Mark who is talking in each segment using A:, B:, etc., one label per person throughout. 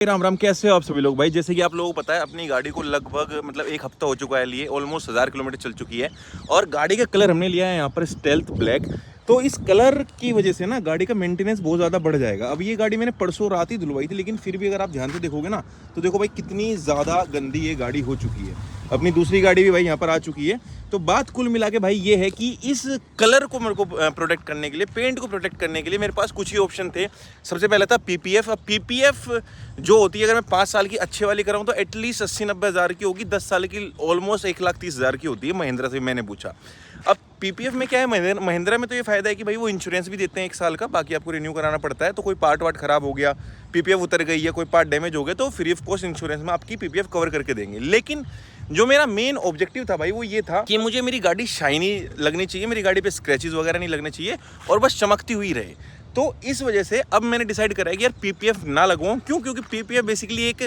A: राम राम, कैसे हो आप सभी लोग। भाई जैसे कि आप लोगों को पता है, अपनी गाड़ी को लगभग मतलब एक हफ्ता हो चुका है लिए, ऑलमोस्ट 1000 किलोमीटर चल चुकी है। और गाड़ी का कलर हमने लिया है यहाँ पर स्टेल्थ ब्लैक। तो इस कलर की वजह से ना गाड़ी का मेंटेनेंस बहुत ज़्यादा बढ़ जाएगा। अब ये गाड़ी मैंने परसों रात ही धुलवाई थी, लेकिन फिर भी अगर आप ध्यान से देखोगे ना तो देखो भाई कितनी ज़्यादा गंदी ये गाड़ी हो चुकी है। अपनी दूसरी गाड़ी भी भाई यहाँ पर आ चुकी है। तो बात कुल मिला के भाई ये है कि इस कलर को मेरे को प्रोटेक्ट करने के लिए, पेंट को प्रोटेक्ट करने के लिए मेरे पास कुछ ही ऑप्शन थे। सबसे पहला था पीपीएफ। अब पीपीएफ जो होती है, अगर मैं 5 साल की अच्छे वाली कराऊँ तो एटलीस्ट 80-90 हज़ार की होगी। 10 साल की ऑलमोस्ट 1,30,000 की होती है। महिंद्रा से मैंने पूछा। अब पीपीएफ में क्या है, महिंद्रा में तो ये फायदा है कि भाई वो इंश्योरेंस भी देते हैं 1 साल का, बाकी आपको रिन्यू कराना पड़ता है। तो कोई पार्ट वार्ट खराब हो गया, पीपीएफ उतर गई है, कोई पार्ट डैमेज हो गया, तो फ्री ऑफ कॉस्ट इंश्योरेंस में आपकी पीपीएफ कवर करके देंगे। लेकिन जो मेरा मेन ऑब्जेक्टिव था भाई वो ये था कि मुझे मेरी गाड़ी शाइनी लगनी चाहिए, मेरी गाड़ी पे स्क्रैचेस वगैरह नहीं लगने चाहिए और बस चमकती हुई रहे। तो इस वजह से अब मैंने डिसाइड करा है कि यार पीपीएफ ना लगवाऊं। क्यों? क्योंकि पीपीएफ बेसिकली एक,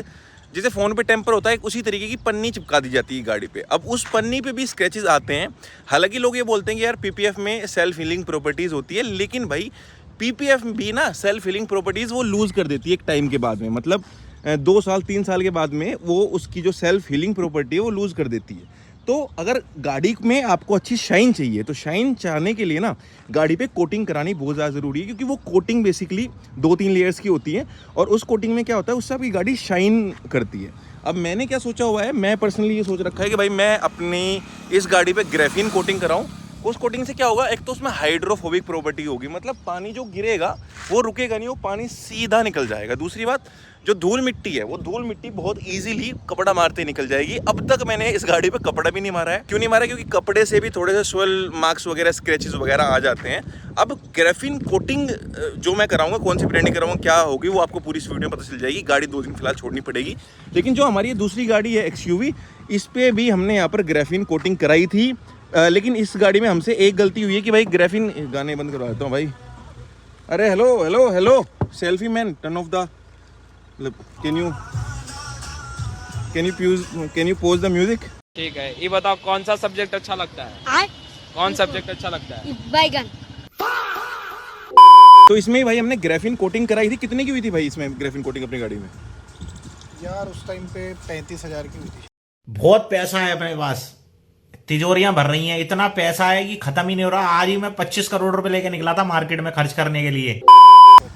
A: जैसे फ़ोन पे टेम्पर होता है, उसी तरीके की पन्नी चिपका दी जाती है गाड़ी पे। अब उस पन्नी पे भी स्क्रैचेस आते हैं। हालांकि लोग ये बोलते हैं कि यार पीपीएफ में सेल्फ हीलिंग प्रॉपर्टीज़ होती है, लेकिन भाई पीपीएफ भी ना सेल्फ हीलिंग प्रॉपर्टीज़ वो लूज़ कर देती है एक टाइम के बाद में। मतलब 2 साल 3 साल के बाद में वो उसकी जो सेल्फ हीलिंग प्रॉपर्टी है वो लूज़ कर देती है। तो अगर गाड़ी में आपको अच्छी शाइन चाहिए तो शाइन चाहने के लिए ना गाड़ी पे कोटिंग करानी बहुत ज़्यादा ज़रूरी है, क्योंकि वो कोटिंग बेसिकली 2-3 लेयर्स की होती है। और उस कोटिंग में क्या होता है, उससे आपकी गाड़ी शाइन करती है। अब मैंने क्या सोचा हुआ है, मैं पर्सनली ये सोच रखा है कि भाई मैं अपनी इस गाड़ी पे ग्रेफिन कोटिंग कराऊँ। उस कोटिंग से क्या होगा, एक तो उसमें हाइड्रोफोबिक प्रॉपर्टी होगी, मतलब पानी जो गिरेगा वो रुकेगा नहीं, वो पानी सीधा निकल जाएगा। दूसरी बात, जो धूल मिट्टी है वो धूल मिट्टी बहुत इजीली कपड़ा मारते निकल जाएगी। अब तक मैंने इस गाड़ी पे कपड़ा भी नहीं मारा है। क्यों नहीं मारा? क्योंकि कपड़े से भी थोड़े से सोयल मार्क्स वगैरह, स्क्रैचेस वगैरह आ जाते हैं। अब ग्रेफिन कोटिंग जो मैं कराऊंगा, कौन सी ब्रांड की कराऊंगा, क्या होगी, वो आपको पूरी इस वीडियो में पता चल जाएगी। गाड़ी 2 दिन फिलहाल छोड़नी पड़ेगी। लेकिन जो हमारी दूसरी गाड़ी है एक्सयूवी, इस पर भी हमने यहाँ पर ग्रेफिन कोटिंग कराई थी। लेकिन इस गाड़ी में हमसे एक गलती हुई है कि भाई ग्रेफिन, गाने बंद करवा देता हूँ भाई। अरे hello hello hello selfie man, turn off the, मतलब can you pause the music.
B: ठीक है, ये बताओ कौन सा सब्जेक्ट अच्छा लगता है? कौन सब्जेक्ट अच्छा लगता है?
C: बैगन।
A: तो इसमें ही भाई हमने ग्रेफिन कोटिंग कराई थी। कितने की हुई थी भाई इसमें ग्रेफिन कोटिंग अपनी गाड़ी में?
D: यार उस टाइम पे 35,000 की हुई थी।
E: बहुत पैसा है अपने पास, तिजोरियां भर रही हैं। इतना पैसा है कि खत्म ही नहीं हो रहा। आज ही मैं 25 करोड़ रुपए लेके निकला था मार्केट में खर्च करने के लिए।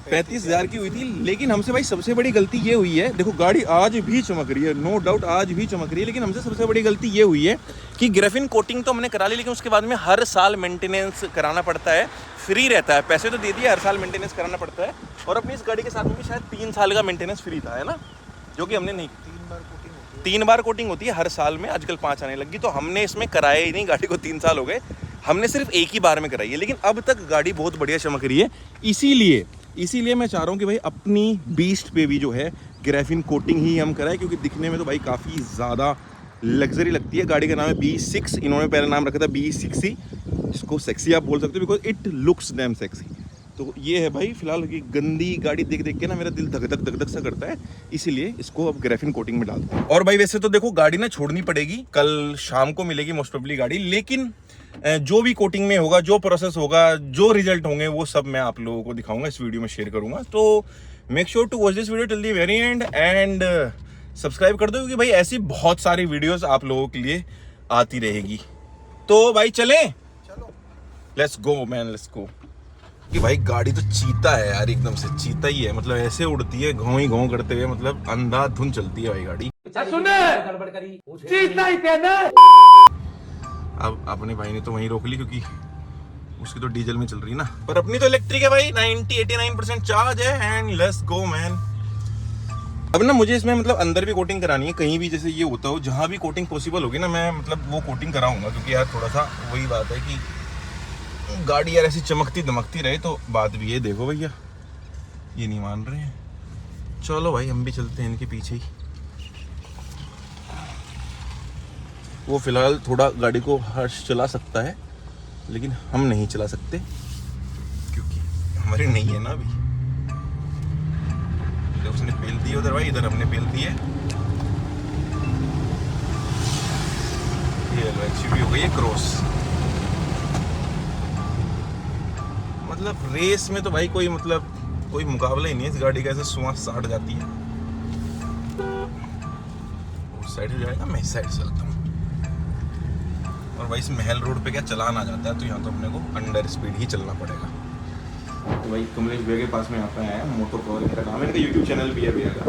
A: 35,000 की हुई थी। लेकिन हमसे भाई सबसे बड़ी गलती ये हुई है, देखो गाड़ी आज भी चमक रही है, नो डाउट आज भी चमक रही है, लेकिन हमसे सबसे बड़ी गलती ये हुई है कि ग्रेफिन कोटिंग तो हमने करा ली, लेकिन उसके बाद में हर साल मेंटेनेंस कराना पड़ता है। फ्री रहता है, पैसे तो दे दिए, हर साल मेंटेनेंस कराना पड़ता है। और अपनी इस गाड़ी के साथ में भी शायद 3 साल का मेंटेनेंस फ्री था, है ना, जो कि हमने नहीं। 3 बार कोटिंग होती है हर साल में, आजकल 5 आने लगी। तो हमने इसमें कराया ही नहीं, गाड़ी को 3 साल हो गए, हमने सिर्फ एक ही बार में कराई है। लेकिन अब तक गाड़ी बहुत बढ़िया चमक रही है। इसीलिए मैं चाह रहा हूँ कि भाई अपनी बीस्ट पे भी जो है ग्रेफिन कोटिंग ही हम कराएं, क्योंकि दिखने में तो भाई काफ़ी ज़्यादा लग्जरी लगती है। गाड़ी का नाम है B6, इन्होंने पहला नाम रखा था B6C, जिसको सेक्सी आप बोल सकते हो, because it looks dam sexy. तो ये है भाई फिलहाल की गंदी गाड़ी देख देख के ना मेरा दिल धक धक सा करता है, इसीलिए इसको अब ग्रेफिन कोटिंग में डालते हैं। और भाई वैसे तो देखो गाड़ी ना छोड़नी पड़ेगी, कल शाम को मिलेगी मोस्ट प्रोबेबली गाड़ी, लेकिन जो भी कोटिंग में होगा, जो प्रोसेस होगा, जो रिजल्ट होंगे, वो सब मैं आप लोगों को दिखाऊंगा, इस वीडियो में शेयर करूंगा। तो make sure to watch this video till the very end and subscribe कर दो, क्योंकि भाई ऐसी बहुत सारी वीडियोस आप लोगों के लिए आती रहेगी। तो भाई चलें, let's go man, let's go. कि भाई गाड़ी तो चीता है यार, एकदम से चीता ही है, मतलब ऐसे उड़ती है घाव ही घाव करते हुए, मतलब अंधाधुन चलती है भाई गाड़ी। अब अपने भाई ने तो वहीं रोक ली, क्योंकि उसकी तो डीजल में चल रही ना, पर अपनी तो इलेक्ट्रिक है भाई। 89% चार्ज है एंड लेट्स गो मैन। अब ना मुझे इसमें मतलब अंदर भी कोटिंग करानी है, कहीं भी जैसे ये होता हो, जहाँ भी कोटिंग पॉसिबल होगी ना, मैं मतलब वो कोटिंग कराऊंगा, क्योंकि यार थोड़ा सा वही बात है कि गाड़ी यार ऐसी चमकती दमकती रहे। तो बात भी है, देखो भैया ये नहीं मान रहे हैं। चलो भाई हम भी चलते हैं इनके पीछे ही। वो फिलहाल थोड़ा गाड़ी को हर्ष चला सकता है, लेकिन हम नहीं चला सकते, क्योंकि हमारी नहीं है ना अभी। इधर उसने पेल दी उधर भाई, इधर हमने पेल दी है। ये एक्चुअली हो गई है क्रॉस। मतलब रेस में तो भाई कोई मुकाबला ही नहीं है इस गाड़ी का, ऐसे सुआ साट जाती है। साइड से जाएगा, मैं इस साइड से चलता हूँ। और भाई इस महल रोड पे क्या चलान आ जाता है, तो यहाँ तो अपने को अंडर स्पीड ही चलना पड़ेगा। तो भाई कमलेश भैया के पास में यहाँ पे आया, मोटो पावर इनका नाम है, इनका यूट्यूब चैनल भी है भैया का।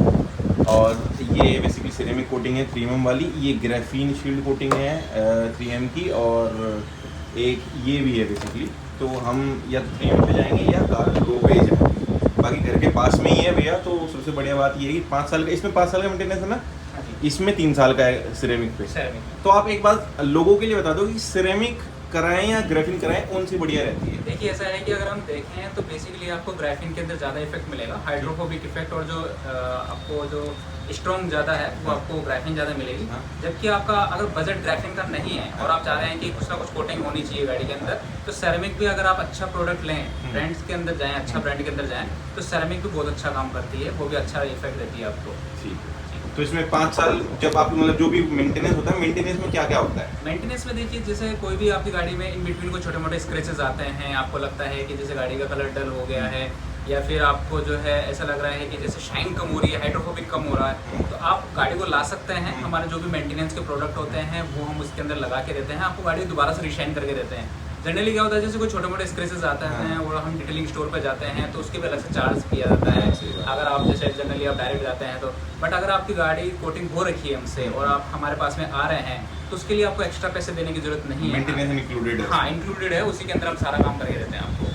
A: और ये बेसिकली सिरेमिक कोटिंग है 3M वाली, ये ग्राफीन शील्ड कोटिंग है 3M की, और एक ये भी है बेसिकली। तो हम या तो 3M पे जाएंगे या कार लो पे जाएंगे, बाकी घर के पास में ही है भैया। तो सबसे बढ़िया बात ये है कि 5 साल का, इसमें 5 साल का मेंटेनेंस है ना, इसमें 3 साल का है सिरेमिक पे। तो आप एक बात लोगों के लिए बता दो कि सिरेमिक कराएं या ग्राफीन कराएं, कौन सी बढ़िया रहती है?
C: देखिए ऐसा है कि अगर हम देखें तो बेसिकली आपको ग्राफीन के अंदर ज़्यादा इफेक्ट मिलेगा, हाइड्रोफोबिक इफेक्ट, और जो आपको जो स्ट्रॉन्ग ज़्यादा है वो आपको ग्राफीन ज़्यादा मिलेगी।
A: हाँ।
C: जबकि आपका अगर बजट ग्राफीन का नहीं है और आप चाह रहे हैं कि कुछ ना कुछ कोटिंग होनी चाहिए गाड़ी के अंदर, तो सेरेमिक भी अगर आप अच्छा प्रोडक्ट लें, ब्रांड्स के अंदर जाएँ, अच्छा ब्रांड के अंदर जाएँ, तो सेरेमिक भी बहुत अच्छा काम करती है, वो भी अच्छा इफेक्ट देती है आपको।
A: ठीक है। तो इसमें 5 साल जब आप मतलब जो भी मेंटेनेंस होता है, मेंटेनेंस में क्या क्या होता है?
C: मेंटेनेंस में देखिए, जैसे कोई भी आपकी गाड़ी में इन बिटवीन को छोटे मोटे स्क्रैचेस आते हैं, आपको लगता है कि जैसे गाड़ी का कलर डल हो गया है, या फिर आपको जो है ऐसा लग रहा है कि जैसे शाइन कम हो रही है, हाइड्रोफोबिक कम हो रहा है, तो आप गाड़ी को ला सकते हैं। हमारे जो भी मेंटेनेंस के प्रोडक्ट होते हैं वो हम उसके अंदर लगा के देते हैं, आपको गाड़ी को दोबारा से रिशाइन करके देते हैं। जनरली क्या होता है, जैसे कोई छोटे मोटे स्क्रैचेस आते हैं और हम डिटेलिंग स्टोर पे जाते हैं तो उसके भी अलग से चार्ज किया जाता है, अगर आप जैसे जनरली आप डायरेक्ट जाते हैं तो। बट अगर आपकी गाड़ी कोटिंग हो रखी है हमसे और आप हमारे पास में आ रहे हैं, तो उसके लिए आपको एक्स्ट्रा पैसे देने की जरूरत नहीं है।
A: मेंटेनेंस इंक्लूडेड है?
C: हाँ, इंक्लूडेड है, उसी के अंदर हम सारा काम करके देते हैं आपको।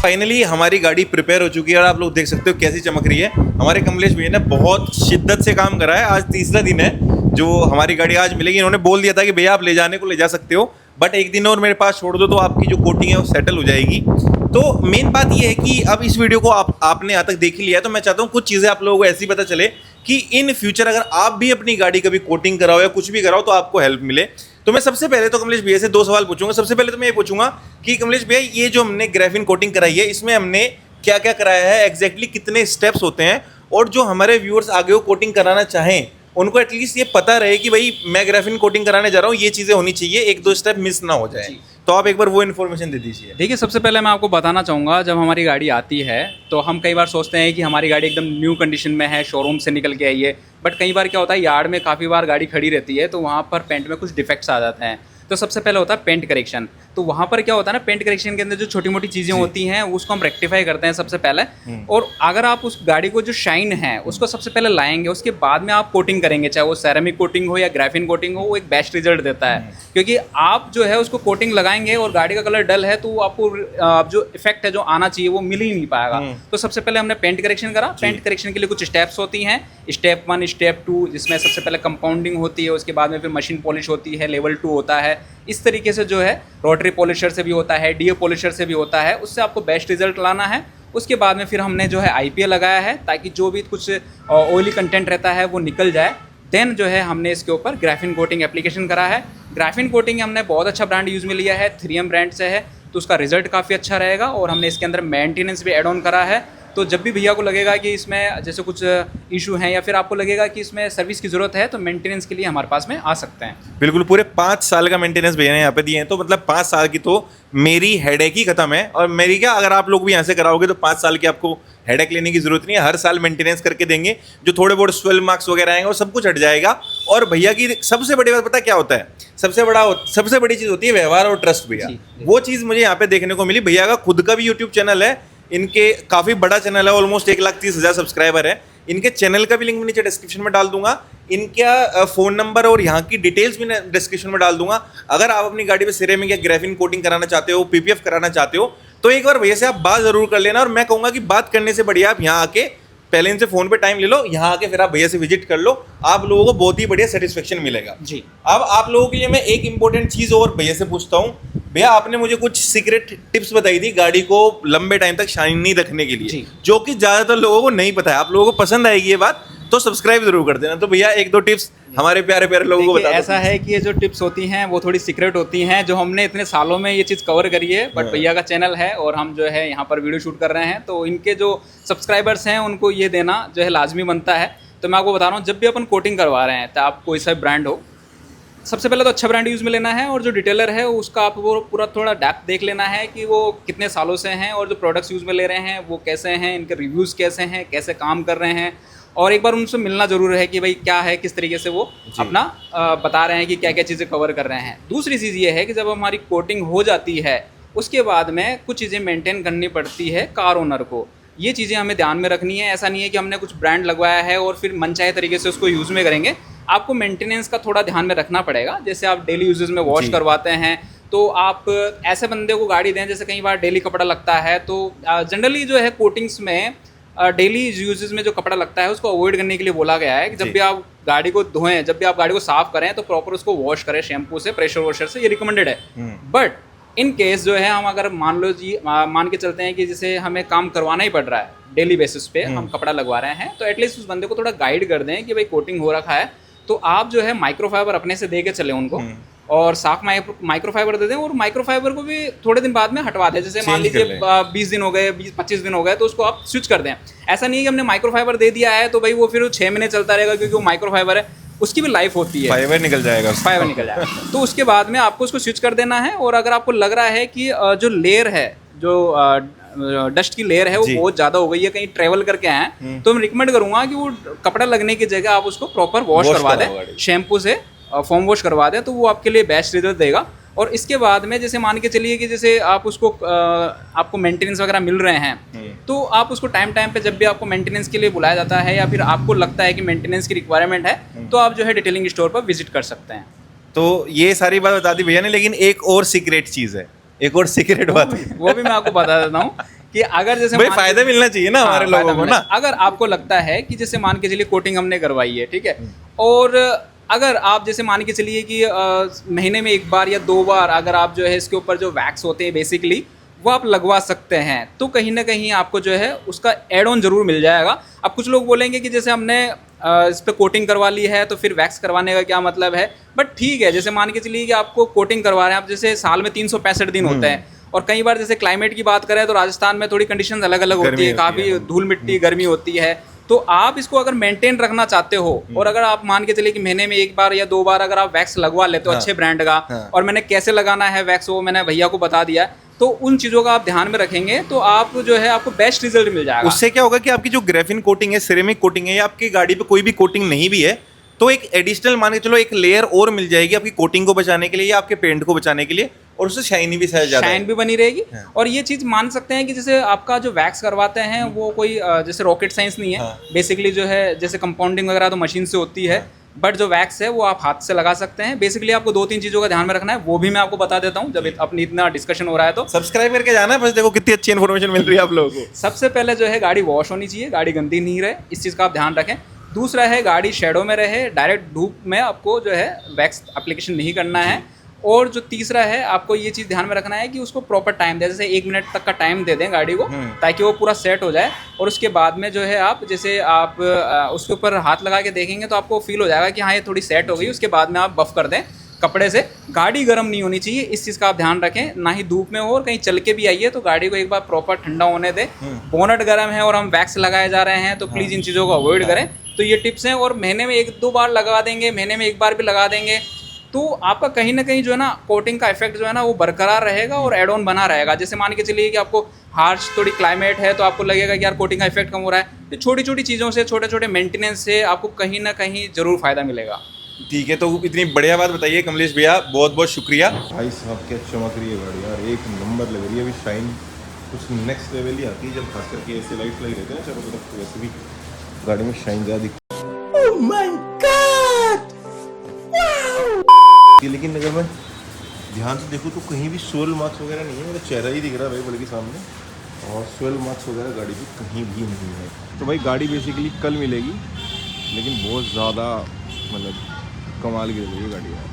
A: फाइनली हमारी गाड़ी प्रिपेयर हो चुकी है और आप लोग देख सकते हो कैसी चमक रही है। हमारे कमलेश भैया ने बहुत शिद्दत से काम करा है। आज तीसरा दिन है जो हमारी गाड़ी आज मिलेगी। इन्होंने बोल दिया था कि भैया आप ले जाने को ले जा सकते हो, बट एक दिन और मेरे पास छोड़ दो तो आपकी जो कोटिंग है वो सेटल हो जाएगी। तो मेन बात ये है कि अब इस वीडियो को आपने यहाँ तक देख ही लिया है, तो मैं चाहता हूँ कुछ चीज़ें आप लोगों को ऐसी पता चले कि इन फ्यूचर अगर आप भी अपनी गाड़ी कभी कोटिंग कराओ या कुछ भी कराओ तो आपको हेल्प मिले। तो मैं सबसे पहले तो कमलेश भैया से 2 सवाल पूछूंगा। सबसे पहले तो मैं ये पूछूंगा कि कमलेश भैया, ये जो हमने ग्राफीन कोटिंग कराई है, इसमें हमने क्या क्या कराया है, एग्जैक्टली कितने स्टेप्स होते हैं, और जो हमारे व्यूअर्स आगे वो कोटिंग कराना चाहें उनको एटलीस्ट ये पता रहे कि भाई मैं ग्राफीन कोटिंग कराने जा रहा हूँ, ये चीज़ें होनी चाहिए, 1-2 स्टेप मिस ना हो जाए। तो आप एक बार वो इन्फॉर्मेशन दे दीजिए।
C: देखिए, सबसे पहले मैं आपको बताना चाहूँगा, जब हमारी गाड़ी आती है तो हम कई बार सोचते हैं कि हमारी गाड़ी एकदम न्यू कंडीशन में है, शोरूम से निकल के आई है, बट कई बार क्या होता है, यार्ड में काफ़ी बार गाड़ी खड़ी रहती है तो वहाँ पर पेंट में कुछ डिफेक्ट्स आ जाते हैं। तो सबसे पहले होता है पेंट करेक्शन। तो वहाँ पर क्या होता है ना, पेंट करेक्शन के अंदर जो छोटी मोटी चीज़ें होती हैं उसको हम रेक्टिफाई करते हैं सबसे पहले। और अगर आप उस गाड़ी को जो शाइन है उसको सबसे पहले लाएंगे, उसके बाद में आप कोटिंग करेंगे, चाहे वो सेरेमिक कोटिंग हो या ग्राफीन कोटिंग हो, वो एक बेस्ट रिजल्ट देता है। क्योंकि आप जो है उसको कोटिंग लगाएंगे और गाड़ी का कलर डल है तो आपको जो इफेक्ट है जो आना चाहिए वो मिल ही नहीं पाएगा। तो सबसे पहले हमने पेंट करेक्शन करा। पेंट करेक्शन के लिए कुछ स्टेप्स होती हैं, स्टेप 1, स्टेप 2, जिसमें सबसे पहले कंपाउंडिंग होती है, उसके बाद में फिर मशीन पॉलिश होती है, लेवल 2 होता है। इस तरीके से जो है रोटरी पॉलिशर से भी होता है, डीए पॉलिशर से भी होता है, उससे आपको बेस्ट रिजल्ट लाना है। उसके बाद में फिर हमने जो है IPA लगाया है ताकि जो भी कुछ ऑयली कंटेंट रहता है वो निकल जाए। देन जो है हमने इसके ऊपर ग्राफीन कोटिंग एप्लीकेशन करा है। ग्राफीन कोटिंग हमने बहुत अच्छा ब्रांड यूज़ में लिया है, 3M ब्रांड से है, तो उसका रिजल्ट काफ़ी अच्छा रहेगा। और हमने इसके अंदर मेंटेनेंस भी एड ऑन करा है। तो जब भी भैया को लगेगा कि इसमें जैसे कुछ इशू है या फिर आपको लगेगा कि इसमें सर्विस की ज़रूरत है तो मेंटेनेंस के लिए हमारे पास में आ सकते हैं।
A: बिल्कुल, पूरे 5 साल का मेंटेनेंस भैया ने यहाँ पे दिए हैं। तो मतलब 5 साल की तो मेरी हेडेक ही खत्म है। और मेरी क्या, अगर आप लोग भी यहाँ से कराओगे तो 5 साल की आपको हेडेक लेने की जरूरत नहीं है। हर साल मेंटेनेंस करके देंगे, जो थोड़े बहुत 12 मार्क्स वगैरह आएंगे वो सब कुछ हट जाएगा। और भैया की सबसे बड़ी बात पता क्या होता है, सबसे बड़ी चीज़ होती है व्यवहार और ट्रस्ट। भैया वो चीज़ मुझे यहाँ पे देखने को मिली। भैया का खुद का भी यूट्यूब चैनल है, इनके काफ़ी बड़ा चैनल है, ऑलमोस्ट 1,30,000 सब्सक्राइबर है। इनके चैनल का भी लिंक मैं नीचे डिस्क्रिप्शन में डाल दूंगा, इनका फ़ोन नंबर और यहाँ की डिटेल्स भी मैं डिस्क्रिप्शन में डाल दूंगा। अगर आप अपनी गाड़ी पे सिरेमिक या ग्रेफिन कोटिंग कराना चाहते हो, पीपीएफ कराना चाहते हो, तो एक बार भैया से आप बात ज़रूर कर लेना। और मैं कहूँगा कि बात करने से बढ़िया आप यहाँ आके पहले इनसे फ़ोन पे टाइम ले लो, यहाँ आके फिर आप भैया से विजिट कर लो, आप लोगों को बहुत ही बढ़िया सेटिस्फेक्शन मिलेगा
C: जी।
A: अब आप लोगों के लिए मैं एक इंपॉर्टेंट चीज़ और भैया से पूछता हूँ। भैया आपने मुझे कुछ सीक्रेट टिप्स बताई थी गाड़ी को लंबे टाइम तक शाइनी रखने के लिए, जो कि ज़्यादातर लोगों को नहीं पता है। आप लोगों को पसंद आएगी ये बात, तो सब्सक्राइब जरूर कर देना। तो भैया एक दो टिप्स हमारे प्यारे प्यारे लोगों को बता दो।
C: ऐसा है कि ये जो टिप्स होती हैं वो थोड़ी सीक्रेट होती हैं, जो हमने इतने सालों में ये चीज़ कवर करी है, बट भैया का चैनल है और हम जो है यहाँ पर वीडियो शूट कर रहे हैं, तो इनके जो सब्सक्राइबर्स हैं उनको ये देना जो है लाजमी बनता है। तो मैं आपको बता रहा हूँ, जब भी अपन कोटिंग करवा रहे हैं, तो आप कोई सा ब्रांड हो, सबसे पहले तो अच्छा ब्रांड यूज़ में लेना है, और जो डिटेलर है उसका आप वो पूरा थोड़ा डेप्थ देख लेना है कि वो कितने सालों से हैं, और जो प्रोडक्ट्स यूज़ में ले रहे हैं वो कैसे हैं, इनके रिव्यूज़ कैसे हैं, कैसे काम कर रहे हैं, और एक बार उनसे मिलना ज़रूर है कि भाई क्या है, किस तरीके से वो अपना बता रहे हैं कि क्या क्या चीज़ें कवर कर रहे हैं। दूसरी चीज़ ये है कि जब हमारी कोटिंग हो जाती है, उसके बाद में कुछ चीज़ें मेंटेन करनी पड़ती है कार ओनर को। ये चीज़ें हमें ध्यान में रखनी है। ऐसा नहीं है कि हमने कुछ ब्रांड लगवाया है और फिर मनचाहे तरीके से उसको यूज़ में करेंगे। आपको मेंटेनेंस का थोड़ा ध्यान में रखना पड़ेगा। जैसे आप डेली यूजेस में वॉश करवाते हैं, तो आप ऐसे बंदे को गाड़ी दें, जैसे कई बार डेली कपड़ा लगता है, तो जनरली जो है कोटिंग्स में डेली यूजेस में जो कपड़ा लगता है उसको अवॉइड करने के लिए बोला गया है कि जब भी आप गाड़ी को धोएं, जब भी आप गाड़ी को साफ करें, तो प्रॉपर उसको वॉश करें शैम्पू से, प्रेशर वॉशर से, ये रिकमेंडेड है। बट इन केस जो है हम अगर मान के चलते हैं कि जैसे हमें काम करवाना ही पड़ रहा है, डेली बेसिस पे हम कपड़ा लगवा रहे हैं, तो एटलीस्ट उस बंदे को थोड़ा गाइड कर दें कि भाई कोटिंग हो रखा है, तो आप जो है माइक्रोफाइबर अपने से दे के चले उनको, और साफ माइक्रोफाइबर दे दें, और माइक्रोफाइबर को भी थोड़े दिन बाद में हटवा दें। जैसे मान लीजिए 20 दिन हो गए, 20-25 दिन हो गए, तो उसको आप स्विच कर दें। ऐसा नहीं है कि हमने माइक्रोफाइबर दे दिया है तो भाई वो फिर 6 महीने चलता रहेगा, क्योंकि वो माइक्रोफाइबर है, उसकी भी लाइफ होती है, फाइबर निकल जाएगा। तो उसके बाद में आपको उसको स्विच कर देना है। और अगर आपको लग रहा है कि जो लेयर है, जो डस्ट की लेयर है वो बहुत ज़्यादा हो गई है, कहीं ट्रेवल करके आए हैं, तो मैं रिकमेंड करूँगा कि वो कपड़ा लगने की जगह आप उसको प्रॉपर वॉश करवा दें, शैम्पू से फोम वॉश करवा दें, तो वो आपके लिए बेस्ट रिजल्ट देगा। और इसके बाद में जैसे मान के चलिए कि जैसे आप उसको आपको मेंटेनेंस वगैरह मिल रहे हैं, तो आप उसको टाइम टाइम पे जब भी आपको मेंटेनेंस के लिए बुलाया जाता है, या फिर आपको लगता है कि मेंटेनेंस की रिक्वायरमेंट है, तो आप जो है डिटेलिंग स्टोर पर विजिट कर सकते हैं।
A: तो ये सारी बात बता दी भैया ने, लेकिन एक और सीक्रेट चीज़ है, एक और सीक्रेट बात है,
C: वो भी मैं आपको बता देता हूँ कि अगर जैसे
A: भाई फायदा मिलना चाहिए ना हमारे लोगों को ना।
C: अगर आपको लगता है कि जैसे मान के चलिए कोटिंग हमने करवाई है, ठीक है, और अगर आप जैसे मान के चलिए कि महीने में 1 बार या 2 बार अगर आप जो है इसके ऊपर जो वैक्स होते हैं बेसिकली वो आप लगवा सकते हैं, तो कहीं ना कहीं आपको जो है उसका एड ऑन जरूर मिल जाएगा। अब कुछ लोग बोलेंगे कि जैसे हमने इस पर कोटिंग करवा ली है तो फिर वैक्स करवाने का क्या मतलब है, बट ठीक है, जैसे मान के चलिए कि आपको कोटिंग करवा रहे हैं आप, जैसे साल में 365 दिन होते हैं, और कई बार जैसे क्लाइमेट की बात करें तो राजस्थान में थोड़ी कंडीशंस अलग अलग होती है, काफ़ी धूल मिट्टी गर्मी होती है, तो आप इसको अगर मेंटेन रखना चाहते हो, और अगर आप मान के चलिए कि महीने में 1 बार या 2 बार अगर आप वैक्स लगवा लेते हो अच्छे ब्रांड का, और मैंने कैसे लगाना है वैक्स वो मैंने भैया को बता दिया, तो उन चीज़ों का आप ध्यान में रखेंगे तो आप जो है आपको बेस्ट रिजल्ट मिल जाएगा।
A: उससे क्या होगा कि आपकी जो ग्रेफिन कोटिंग है, सिरेमिक कोटिंग है, या आपकी गाड़ी पे कोई भी कोटिंग नहीं भी है, तो एक एडिशनल मान के चलो एक लेयर और मिल जाएगी आपकी कोटिंग को बचाने के लिए या आपके पेंट को बचाने के लिए, और उससे शाइनी भी शाइन
C: भी बनी रहेगी। और ये चीज़ मान सकते हैं कि जैसे आपका जो वैक्स करवाते हैं वो कोई जैसे रॉकेट साइंस नहीं है, बेसिकली जो है जैसे कंपाउंडिंग वगैरह तो मशीन से होती है, बट जो वैक्स है वो आप हाथ से लगा सकते हैं। बेसिकली आपको 2-3 चीज़ों का ध्यान में रखना है, वो भी मैं आपको बता देता हूँ जब अपनी इतना डिस्कशन हो रहा है। तो
A: सब्सक्राइब करके जाना है, बस देखो कितनी अच्छी इन्फॉर्मेशन मिल रही है आप लोगों को।
C: सबसे पहले जो है गाड़ी वॉश होनी चाहिए, गाड़ी गंदी नहीं रहे, इस चीज़ का आप ध्यान रखें। दूसरा है गाड़ी शेडो में रहे, डायरेक्ट धूप में आपको जो है वैक्स एप्लीकेशन नहीं करना है। और जो तीसरा है आपको ये चीज़ ध्यान में रखना है कि उसको प्रॉपर टाइम दे, जैसे 1 मिनट तक का टाइम दे दें गाड़ी को, ताकि वो पूरा सेट हो जाए। और उसके बाद में जो है आप जैसे आप उसके ऊपर हाथ लगा के देखेंगे तो आपको फील हो जाएगा कि हाँ ये थोड़ी सेट हो गई। उसके बाद में आप बफ कर दें कपड़े से। गाड़ी गर्म नहीं होनी चाहिए, इस चीज़ का आप ध्यान रखें, ना ही धूप में हो, और कहीं चल के भी आइए तो गाड़ी को एक बार प्रॉपर ठंडा होने दें। बोनट गर्म है और हम वैक्स लगाए जा रहे हैं तो प्लीज़ इन चीज़ों को अवॉइड करें। तो ये टिप्स हैं, और महीने में 1-2 बार लगा देंगे, महीने में 1 बार भी लगा देंगे, तो आपका कहीं ना कहीं जो है ना कोटिंग का इफेक्ट जो है ना वो बरकरार रहेगा और एड ऑन बना रहेगा। जैसे मान के चलिए कि आपको हार्श थोड़ी क्लाइमेट है तो आपको लगेगा कि यार कोटिंग का इफेक्ट कम हो रहा है, तो छोटी छोटी चीज़ों से, छोटे छोटे मेंटेनेंस से आपको कहीं ना कहीं ज़रूर फ़ायदा मिलेगा।
A: ठीक है, तो इतनी बढ़िया बात बताइए कमलेश भैया, बहुत बहुत शुक्रिया। भाई साहब क्या चमक रही है गाड़ी यार, एक नंबर लग रही है, अभी शाइन कुछ नेक्स्ट लेवल ही आती है जब खास करके ऐसे लाइट लगे रहते हैं चारों तरफ, तो वैसे भी गाड़ी में शाइन ज़्यादा दिखती है। लेकिन अगर मैं ध्यान से देखूँ तो कहीं भी सोल मार्क्स वगैरह नहीं है, मेरा चेहरा ही दिख रहा है भाई बल्कि सामने, और सोल मार्क्स वगैरह गाड़ी की कहीं भी नहीं है। तो भाई गाड़ी बेसिकली कल मिलेगी, लेकिन बहुत ज़्यादा मतलब कमाल की लग रही है गाड़ी यार।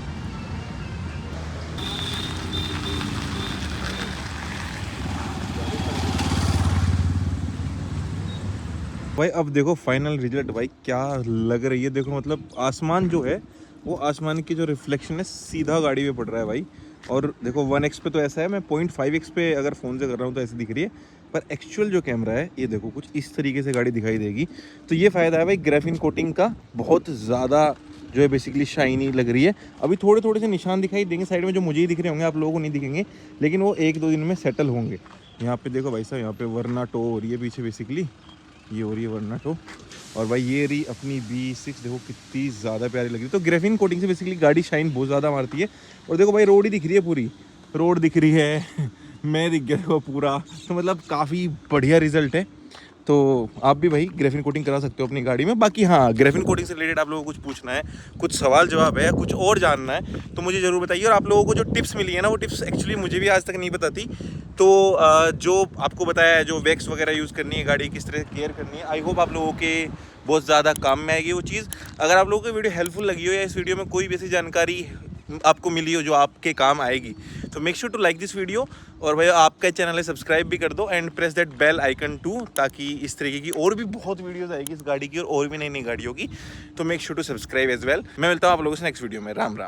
A: भाई अब देखो फाइनल रिजल्ट भाई क्या लग रही है, देखो मतलब आसमान जो है वो आसमान की जो रिफ्लेक्शन है सीधा गाड़ी पे पड़ रहा है भाई। और देखो 1x पे तो ऐसा है, मैं 0.5x पे अगर फ़ोन से कर रहा हूँ तो ऐसे दिख रही है, पर एक्चुअल जो कैमरा है ये देखो कुछ इस तरीके से गाड़ी दिखाई देगी। तो ये फ़ायदा है भाई ग्राफिन कोटिंग का, बहुत ज़्यादा जो है बेसिकली शाइनी लग रही है। अभी थोड़े थोड़े से निशान दिखाई देंगे साइड में जो मुझे ही दिख रहे होंगे, आप लोगों को नहीं दिखेंगे, लेकिन वो 1-2 दिन में सेटल होंगे। यहाँ पे देखो भाई साहब, यहाँ पे वरना टो हो रही है पीछे, बेसिकली ये हो रही है वरना टो। और भाई ये रही अपनी V6, देखो कितनी ज़्यादा प्यारी लग रही है। तो ग्राफिन कोटिंग से बेसिकली गाड़ी शाइन बहुत ज़्यादा मारती है। और देखो भाई रोड ही दिख रही है, पूरी रोड दिख रही है मैं दिख गया देखो पूरा, तो मतलब काफ़ी बढ़िया रिजल्ट है। तो आप भी भाई ग्राफिन कोटिंग करा सकते हो अपनी गाड़ी में। बाकी हाँ, ग्राफिन कोटिंग से रिलेटेड आप लोगों को कुछ पूछना है, कुछ सवाल जवाब है या कुछ और जानना है तो मुझे ज़रूर बताइए। और आप लोगों को जो टिप्स मिली है ना, वो टिप्स एक्चुअली मुझे भी आज तक नहीं पता थी। तो जो आपको बताया है, जो वैक्स वगैरह यूज़ करनी है, गाड़ी किस तरह केयर करनी है, आई होप आप लोगों के बहुत ज़्यादा काम में आएगी वो चीज़। अगर आप लोगों को वीडियो हेल्पफुल लगी हो या इस वीडियो में कोई भी ऐसी जानकारी आपको मिली हो जो आपके काम आएगी, तो make sure to like this video. और भाई आपका चैनल है सब्सक्राइब भी कर दो and press that bell icon too, ताकि इस तरीके की और भी बहुत वीडियोस आएगी इस गाड़ी की और भी नई नई गाड़ियों की। तो make sure to subscribe as well. मैं मिलता हूँ आप लोगों से नेक्स्ट वीडियो में। राम राम।